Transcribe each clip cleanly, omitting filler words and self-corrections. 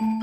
Trace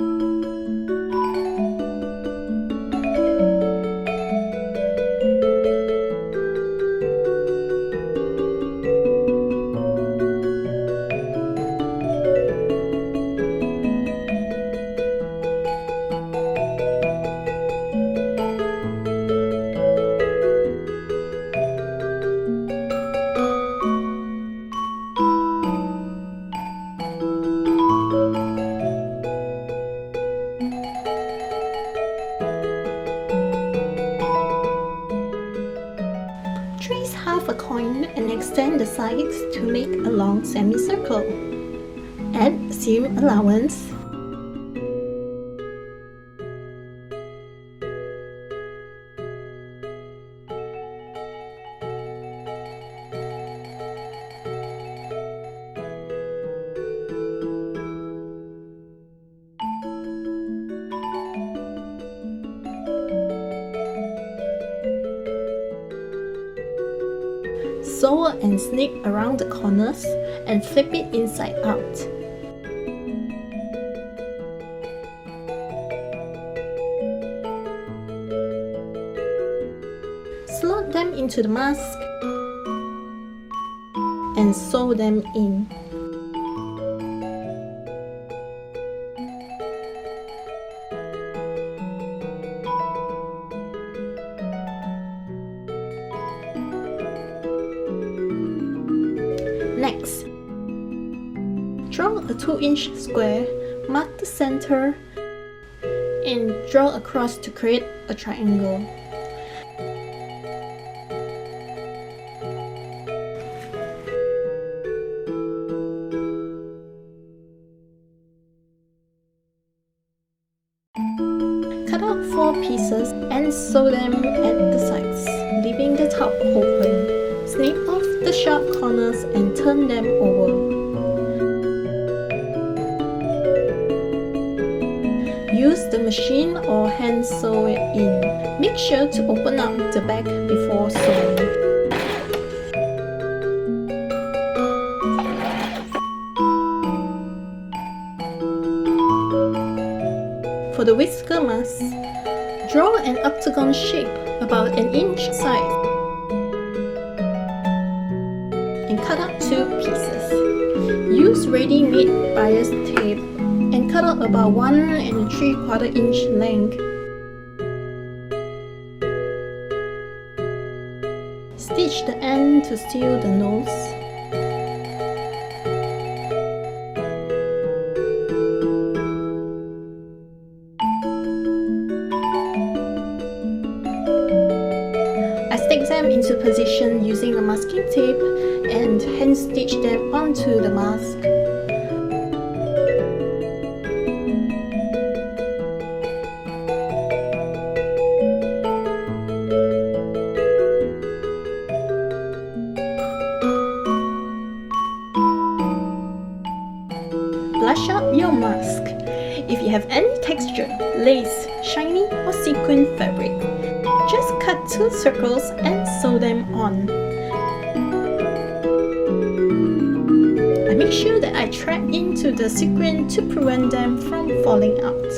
half a coin and extend the sides to make a long semicircle. Add seam allowance. Sew and snip around the corners and flip it inside out. Slot them into the mask and sew them in. Next, draw a 2-inch square, mark the center, and draw across to create a triangle. Cut out 4 pieces and sew them at the sides, leaving the top open. Snip off the sharp corners and turn them over. Use the machine or hand sew it in. Make sure to open up the back before sewing. For the whisker mask, draw an octagon shape about 1 inch size and cut out 2 pieces. Use ready-made bias tape and cut out about 1 3/4 inch length. Stitch the end to seal the nose. I stick them into position using the masking tape and hand stitch them onto the mask. Blush up your mask. If you have any texture, lace, shiny or sequin fabric, just cut 2 circles and sew them on. I make sure that I thread into the sequin to prevent them from falling out.